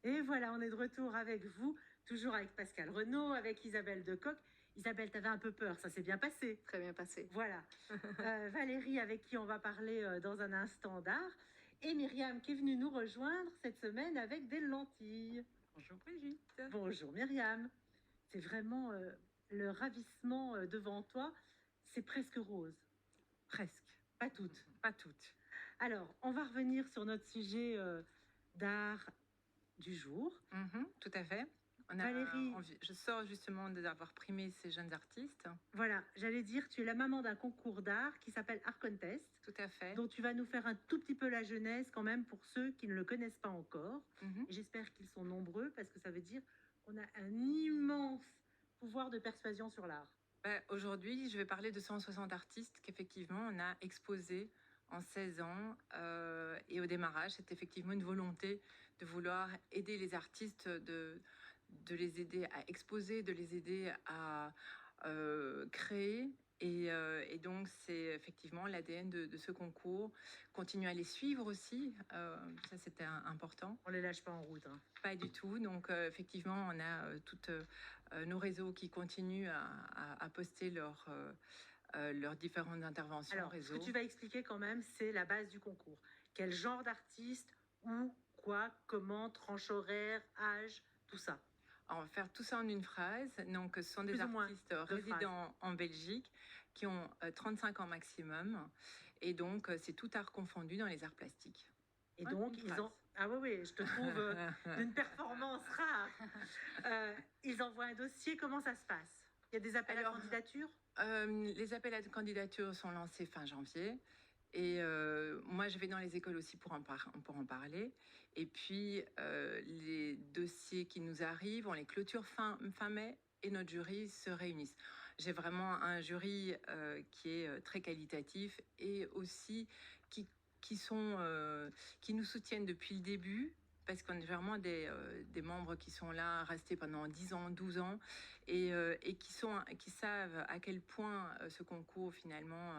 Et voilà, on est de retour avec vous, toujours avec Pascal Renaud, avec Isabelle Decoq. Isabelle, tu avais un peu peur, ça s'est bien passé. Très bien passé. Voilà. Valérie, avec qui on va parler dans un instant d'art. Et Myriam, qui est venue nous rejoindre cette semaine avec des lentilles. Bonjour Brigitte. Bonjour Myriam. C'est vraiment le ravissement devant toi. C'est presque rose. Presque. Pas toutes. Pas toutes. Alors, on va revenir sur notre sujet d'art du jour. Tout à fait. Valérie, je sors justement d'avoir primé ces jeunes artistes. voilà, j'allais dire, tu es la maman d'un concours d'art qui s'appelle Art Contest, Tout à fait. dont tu vas nous faire un tout petit peu la genèse quand même pour ceux qui ne le connaissent pas encore. Et j'espère qu'ils sont nombreux parce que ça veut dire qu'on a un immense pouvoir de persuasion sur l'art. Aujourd'hui, je vais parler de 160 artistes qu'effectivement on a exposés en 16 ans. Et au démarrage, c'est effectivement une volonté de vouloir aider les artistes, de les aider à exposer, de les aider à créer. Et donc, c'est effectivement l'ADN de ce concours. Continuer à les suivre aussi, ça c'était important. On ne les lâche pas en route. Hein. Pas du tout. Donc, effectivement, on a tous nos réseaux qui continuent à poster leurs différentes interventions. Alors, réseau. ce que tu vas expliquer quand même, c'est la base du concours. Quel genre d'artiste, où, quoi, comment, tranche horaire, âge, tout ça. On va faire tout ça en une phrase. Donc, ce sont des artistes résidents en Belgique qui ont 35 ans maximum. Et donc, c'est tout art confondu dans les arts plastiques. Et donc, ils ont... Ah oui, je te trouve d'une performance rare. Ils envoient un dossier, comment ça se passe? Il y a des appels à candidature? Les appels à candidature sont lancés fin janvier. Et moi, je vais dans les écoles aussi pour en parler. Et puis, les dossiers qui nous arrivent, on les clôture fin mai et notre jury se réunissent. J'ai vraiment un jury qui est très qualitatif et aussi qui nous soutiennent depuis le début. Parce qu'on est vraiment des membres qui sont là, restés pendant 10 ans, 12 ans, et qui savent à quel point ce concours, finalement,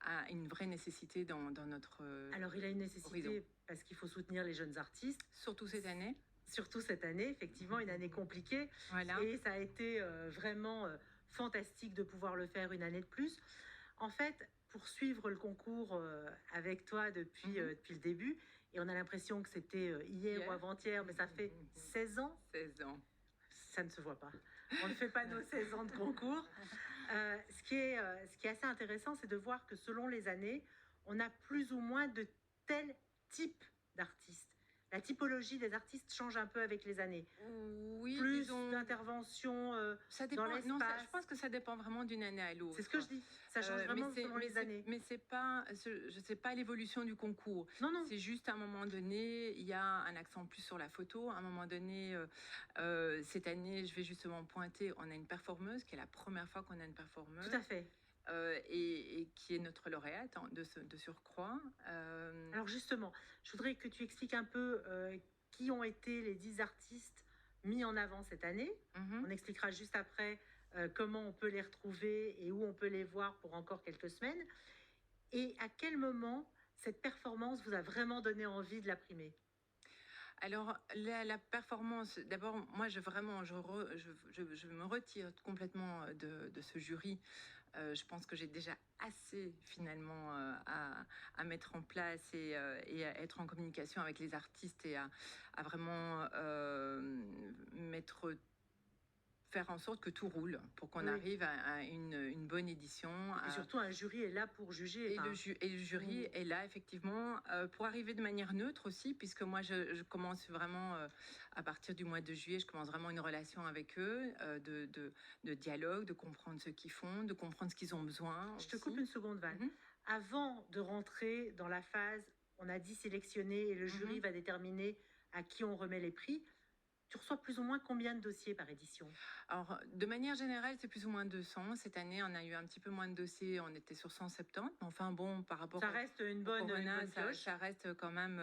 a une vraie nécessité dans notre Alors, il a une nécessité horizon. Parce qu'il faut soutenir les jeunes artistes. Surtout cette année. Surtout cette année, effectivement, une année compliquée. Voilà. Et ça a été vraiment fantastique de pouvoir le faire une année de plus. En fait, pour suivre le concours avec toi depuis le début, et on a l'impression que c'était hier ou avant-hier, mais ça fait 16 ans. 16 ans. Ça ne se voit pas. On ne fait pas nos 16 ans de concours. Ce qui est assez intéressant, c'est de voir que selon les années, on a plus ou moins de tel type d'artistes. La typologie des artistes change un peu avec les années. Oui, plus d'interventions ça dépend, dans l'espace. Je pense que ça dépend vraiment d'une année à l'autre. C'est ce que je dis. Ça change vraiment selon les années. Mais c'est pas, je sais pas l'évolution du concours. Non. C'est juste à un moment donné, il y a un accent plus sur la photo. À un moment donné, cette année, je vais justement pointer, on a une performeuse qui est la première fois qu'on a une performeuse. Tout à fait. Et qui est notre lauréate de surcroît. Alors justement, je voudrais que tu expliques un peu qui ont été les 10 artistes mis en avant cette année. On expliquera juste après comment on peut les retrouver et où on peut les voir pour encore quelques semaines. Et à quel moment cette performance vous a vraiment donné envie de la primer? Alors, la performance, d'abord, moi, je me retire complètement de ce jury. Je pense que j'ai déjà assez, finalement, à mettre en place et à être en communication avec les artistes et à vraiment faire en sorte que tout roule pour qu'on arrive à une bonne édition. Et surtout, un jury est là pour juger. Et le jury est là, effectivement, pour arriver de manière neutre aussi, puisque moi, je commence vraiment, à partir du mois de juillet, je commence vraiment une relation avec eux, de dialogue, de comprendre ce qu'ils font, de comprendre ce qu'ils ont besoin. Je te coupe une seconde, Val. Avant de rentrer dans la phase, on a dit sélectionner et le jury va déterminer à qui on remet les prix. Tu reçois plus ou moins combien de dossiers par édition? Alors, de manière générale, c'est plus ou moins 200. Cette année, on a eu un petit peu moins de dossiers. On était sur 170. Mais enfin, bon, par rapport ça reste une bonne ça reste quand même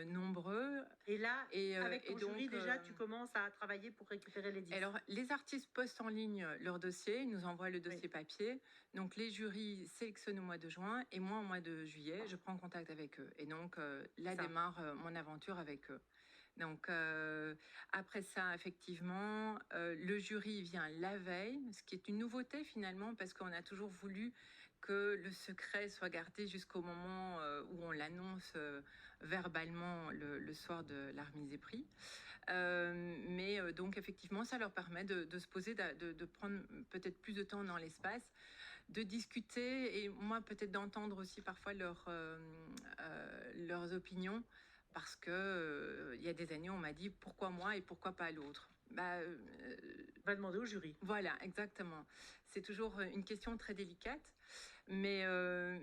nombreux. Et là, avec ton jury, déjà, tu commences à travailler pour récupérer les 10. Alors, les artistes postent en ligne leur dossier. Ils nous envoient le dossier papier. Donc, les jurys sélectionnent au mois de juin. Et moi, au mois de juillet, je prends contact avec eux. Et donc, là démarre mon aventure avec eux. Donc, après ça, effectivement, le jury vient la veille, ce qui est une nouveauté finalement, parce qu'on a toujours voulu que le secret soit gardé jusqu'au moment où on l'annonce verbalement le soir de la remise des prix. Mais donc, effectivement, ça leur permet de se poser, de prendre peut-être plus de temps dans l'espace, de discuter et moi, peut-être d'entendre aussi parfois leurs opinions parce que il y a des années, on m'a dit pourquoi moi et pourquoi pas l'autre. Va demander au jury. Voilà, exactement. C'est toujours une question très délicate. Mais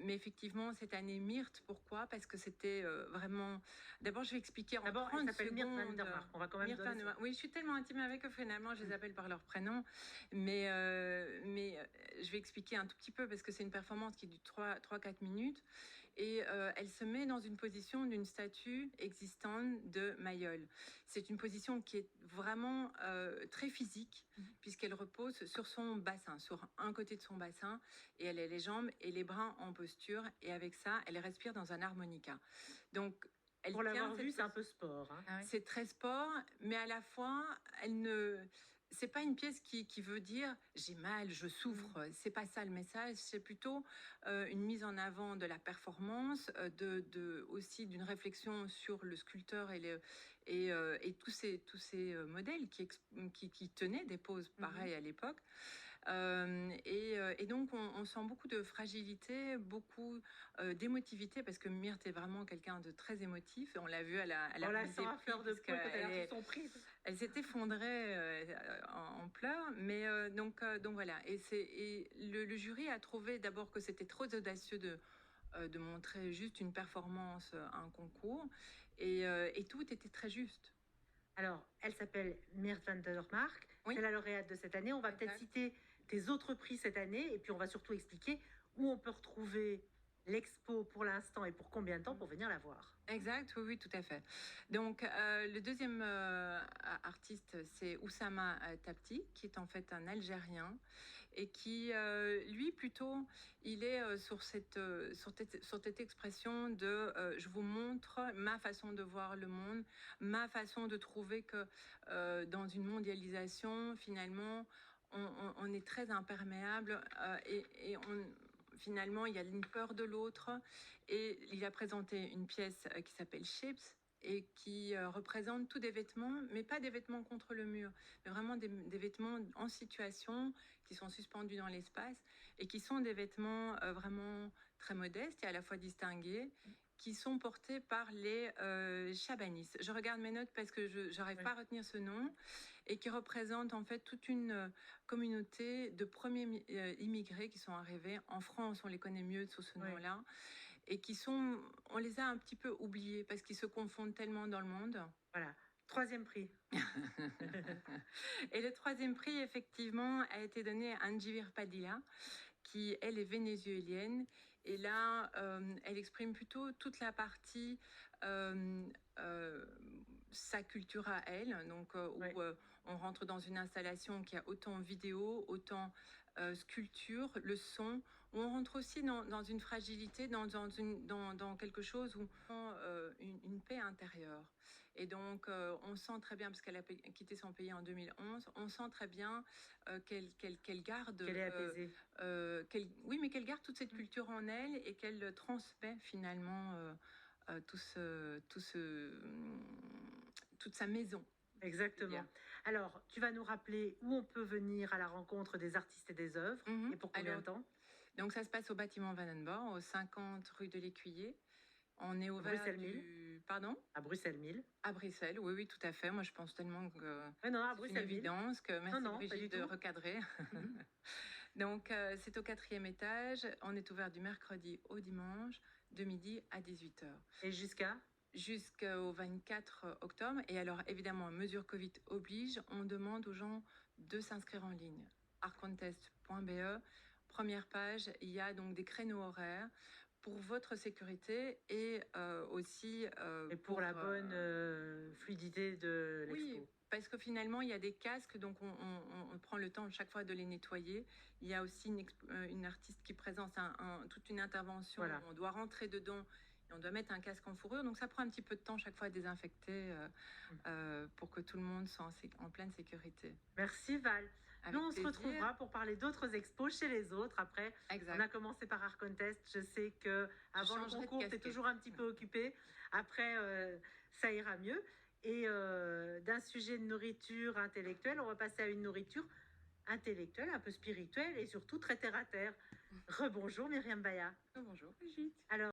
effectivement, cette année, Myrthe, pourquoi? Parce que c'était vraiment... D'abord, je vais expliquer en 30 elle s'appelle secondes. Myrthe Van der Mark. On va quand même donner ça. Oui, je suis tellement intime avec eux, finalement, je les appelle par leur prénom. Mais je vais expliquer un tout petit peu, parce que c'est une performance qui dure 3-4 minutes. Et elle se met dans une position d'une statue existante de Mayol. C'est une position qui est vraiment très physique, puisqu'elle repose sur son bassin, sur un côté de son bassin, et elle a les jambes et les bras en posture, et avec ça, elle respire dans un harmonica. Donc, elle pour l'avoir vu, c'est un peu sport. Hein. Ah oui. C'est très sport, mais à la fois, elle ne... C'est pas une pièce qui veut dire j'ai mal, je souffre. C'est pas ça le message. C'est plutôt une mise en avant de la performance, aussi d'une réflexion sur le sculpteur et tous ces modèles qui tenaient des poses pareilles à l'époque. Et donc, on sent beaucoup de fragilité, beaucoup d'émotivité, parce que Myrthe est vraiment quelqu'un de très émotif. On l'a vu à la on la sent à fleur de peau quand elle a reçu son prix. Elle s'est effondrée en pleurs. Mais donc voilà. Et le jury a trouvé d'abord que c'était trop audacieux de montrer juste une performance à un concours. Et tout était très juste. Alors, elle s'appelle Myrthe Van der Mark. Oui. C'est la lauréate de cette année. On va peut-être citer tes autres prix cette année, et puis on va surtout expliquer où on peut retrouver l'expo pour l'instant et pour combien de temps pour venir la voir. Exact, oui, tout à fait. Donc, le deuxième artiste, c'est Oussama Tapti, qui est en fait un Algérien et qui, lui, plutôt, il est sur cette expression de je vous montre ma façon de voir le monde, ma façon de trouver que dans une mondialisation, finalement, on est très imperméable et finalement, il y a une peur de l'autre. Et il a présenté une pièce qui s'appelle Shapes et qui représente tous des vêtements, mais pas des vêtements contre le mur, mais vraiment des vêtements en situation qui sont suspendus dans l'espace et qui sont des vêtements vraiment très modestes et à la fois distingués, qui sont portés par les Chabanis. Je regarde mes notes parce que je n'arrive pas à retenir ce nom, et qui représentent en fait toute une communauté de premiers immigrés qui sont arrivés. En France, on les connaît mieux sous ce nom-là, et on les a un petit peu oubliés parce qu'ils se confondent tellement dans le monde. Voilà. Troisième prix. Et le troisième prix, effectivement, a été donné à Anjivir Padilla, qui, elle, est vénézuélienne. Et là, elle exprime plutôt toute la partie sa culture à elle, donc où on rentre dans une installation qui a autant vidéo, autant sculpture, le son, où on rentre aussi dans une fragilité, dans quelque chose où on une paix intérieure. Et donc, on sent très bien, parce qu'elle a quitté son pays en 2011, on sent très bien qu'elle garde... Qu'elle est apaisée. Oui, mais qu'elle garde toute cette culture en elle et qu'elle transmet finalement toute sa maison. Exactement. Alors, tu vas nous rappeler où on peut venir à la rencontre des artistes et des œuvres, et pour combien de temps? Donc, ça se passe au bâtiment Vandenborg, au 50 rue de l'Écuyer. On est ouvert Bruxelles 1000. Pardon? À Bruxelles 1000. À Bruxelles, oui, tout à fait. Moi, je pense tellement que c'est une évidence que merci Brigitte de recadrer. Donc, c'est au 4e étage. On est ouvert du mercredi au dimanche, de midi à 18h. Et jusqu'au 24 octobre. Et alors, évidemment, mesure Covid oblige, on demande aux gens de s'inscrire en ligne. artcontest.be, première page, il y a donc des créneaux horaires pour votre sécurité et aussi... et pour la bonne fluidité de l'expo. Oui, parce que finalement, il y a des casques, donc on prend le temps chaque fois de les nettoyer. Il y a aussi une artiste qui présente toute une intervention. Voilà. On doit rentrer dedans. Et on doit mettre un casque en fourrure, donc ça prend un petit peu de temps chaque fois à désinfecter pour que tout le monde soit en pleine sécurité. Merci Val. Avec Nous, on se plaisir. retrouvera pour parler d'autres expos chez les autres. Après, Exact. on a commencé par Art Contest. Je sais que avant le concours, tu es toujours un petit peu occupé. Après, ça ira mieux. Et d'un sujet de nourriture intellectuelle, on va passer à une nourriture intellectuelle, un peu spirituelle et surtout très terre à terre. Rebonjour Myriam Baya. Bonjour Brigitte. Alors,